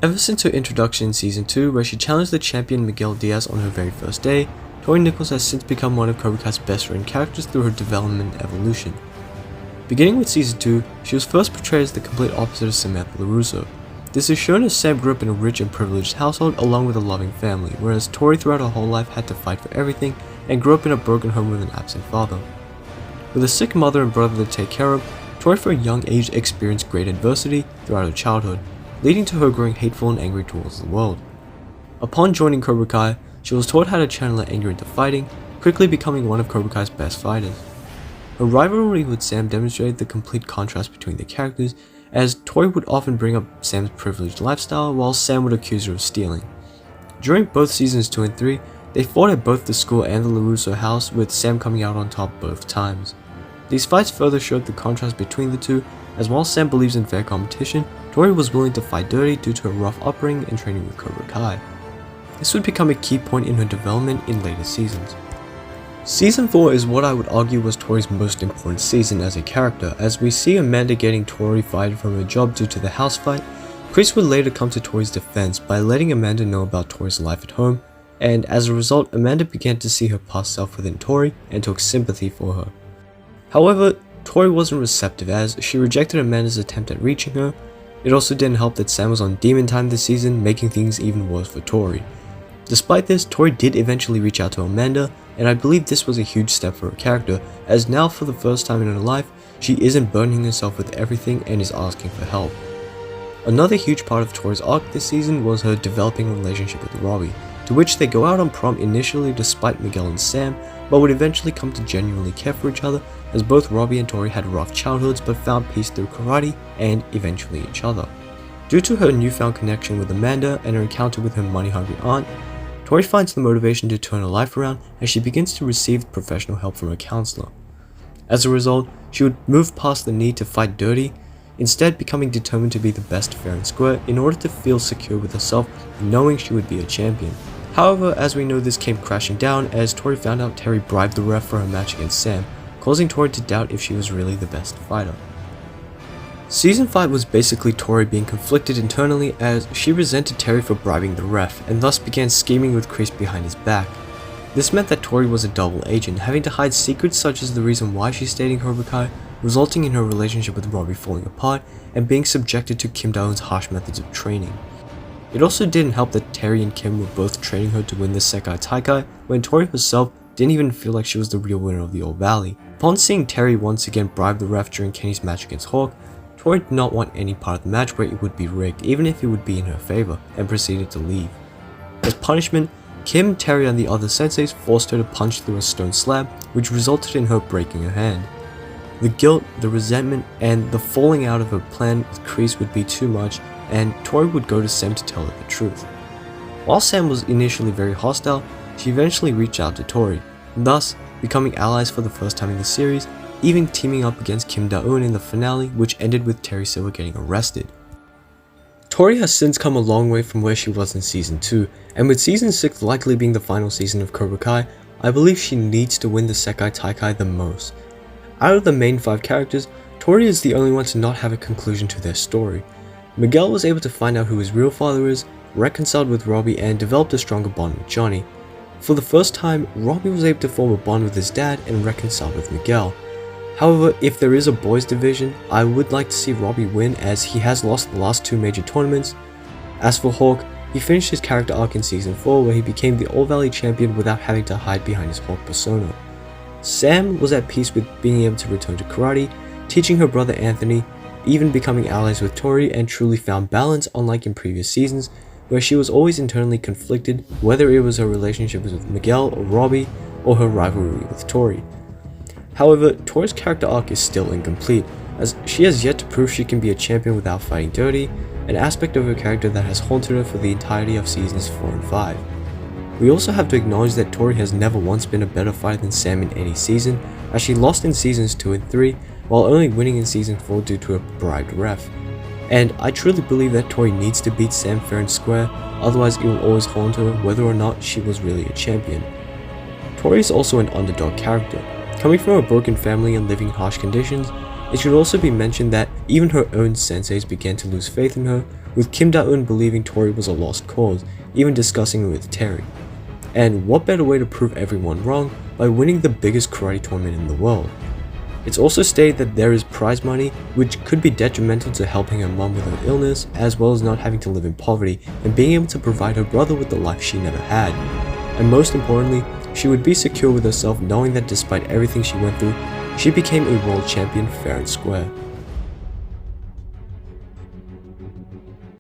Ever since her introduction in Season 2, where she challenged the champion Miguel Diaz on her very first day, Tori Nichols has since become one of Cobra Kai's best written characters through her development and evolution. Beginning with Season 2, she was first portrayed as the complete opposite of Samantha LaRusso. This is shown as Sam grew up in a rich and privileged household along with a loving family, whereas Tori throughout her whole life had to fight for everything and grew up in a broken home with an absent father. With a sick mother and brother to take care of, Tori from a young age experienced great adversity throughout her childhood, leading to her growing hateful and angry towards the world. Upon joining Cobra Kai, she was taught how to channel her anger into fighting, quickly becoming one of Cobra Kai's best fighters. Her rivalry with Sam demonstrated the complete contrast between the characters, as Tori would often bring up Sam's privileged lifestyle while Sam would accuse her of stealing. During both seasons 2 and 3, they fought at both the school and the LaRusso house, with Sam coming out on top both times. These fights further showed the contrast between the two, as while Sam believes in fair competition, Tori was willing to fight dirty due to her rough upbringing and training with Cobra Kai. This would become a key point in her development in later seasons. Season 4 is what I would argue was Tori's most important season as a character, as we see Amanda getting Tori fired from her job due to the house fight. Kreese would later come to Tori's defense by letting Amanda know about Tori's life at home, and as a result, Amanda began to see her past self within Tori and took sympathy for her. However, Tori wasn't receptive as she rejected Amanda's attempt at reaching her. It also didn't help that Sam was on demon time this season, making things even worse for Tori. Despite this, Tori did eventually reach out to Amanda, and I believe this was a huge step for her character, as now for the first time in her life, she isn't burdening herself with everything and is asking for help. Another huge part of Tori's arc this season was her developing a relationship with Robby, to which they go out on prom initially despite Miguel and Sam, but would eventually come to genuinely care for each other, as both Robby and Tori had rough childhoods but found peace through karate and eventually each other. Due to her newfound connection with Amanda and her encounter with her money-hungry aunt, Tori finds the motivation to turn her life around as she begins to receive professional help from her counselor. As a result, she would move past the need to fight dirty, instead becoming determined to be the best fair and square in order to feel secure with herself, knowing she would be a champion. However, as we know, this came crashing down as Tori found out Terry bribed the ref for her match against Sam, causing Tori to doubt if she was really the best fighter. Season 5 was basically Tori being conflicted internally as she resented Terry for bribing the ref and thus began scheming with Kreese behind his back. This meant that Tori was a double agent, having to hide secrets such as the reason why she stayed in Cobra Kai, resulting in her relationship with Robby falling apart and being subjected to Kim Da-eun's harsh methods of training. It also didn't help that Terry and Kim were both training her to win the Sekai Taikai when Tori herself didn't even feel like she was the real winner of the Old Valley. Upon seeing Terry once again bribe the ref during Kenny's match against Hawk, Tori did not want any part of the match where it would be rigged, even if it would be in her favor, and proceeded to leave. As punishment, Kim, Terry and the other senseis forced her to punch through a stone slab, which resulted in her breaking her hand. The guilt, the resentment, and the falling out of her plan with Kreese would be too much, and Tori would go to Sam to tell her the truth. While Sam was initially very hostile, she eventually reached out to Tori, thus becoming allies for the first time in the series, even teaming up against Kim Da-eun in the finale, which ended with Terry Silver getting arrested. Tori has since come a long way from where she was in Season 2, and with Season 6 likely being the final season of Cobra Kai, I believe she needs to win the Sekai Taikai the most. Out of the main 5 characters, Tori is the only one to not have a conclusion to their story. Miguel was able to find out who his real father is, reconciled with Robby and developed a stronger bond with Johnny. For the first time, Robby was able to form a bond with his dad and reconcile with Miguel. However, if there is a boys division, I would like to see Robby win as he has lost the last 2 major tournaments. As for Hawk, he finished his character arc in Season 4 where he became the All Valley champion without having to hide behind his Hawk persona. Sam was at peace with being able to return to karate, teaching her brother Anthony, even becoming allies with Tori, and truly found balance, unlike in previous seasons where she was always internally conflicted, whether it was her relationships with Miguel or Robby or her rivalry with Tori. However, Tori's character arc is still incomplete, as she has yet to prove she can be a champion without fighting dirty, an aspect of her character that has haunted her for the entirety of seasons 4 and 5. We also have to acknowledge that Tori has never once been a better fighter than Sam in any season, as she lost in seasons 2 and 3, while only winning in season 4 due to a bribed ref. And I truly believe that Tori needs to beat Sam fair and square, otherwise it will always haunt her whether or not she was really a champion. Tori is also an underdog character. Coming from a broken family and living in harsh conditions, It should also be mentioned that even her own senseis began to lose faith in her, with Kim Da-eun believing Tory was a lost cause, even discussing it with Terry. And what better way to prove everyone wrong by winning the biggest karate tournament in the world? It's also stated that there is prize money, which could be detrimental to helping her mom with her illness, as well as not having to live in poverty and being able to provide her brother with the life she never had. And most importantly, she would be secure with herself knowing that despite everything she went through, she became a world champion fair and square.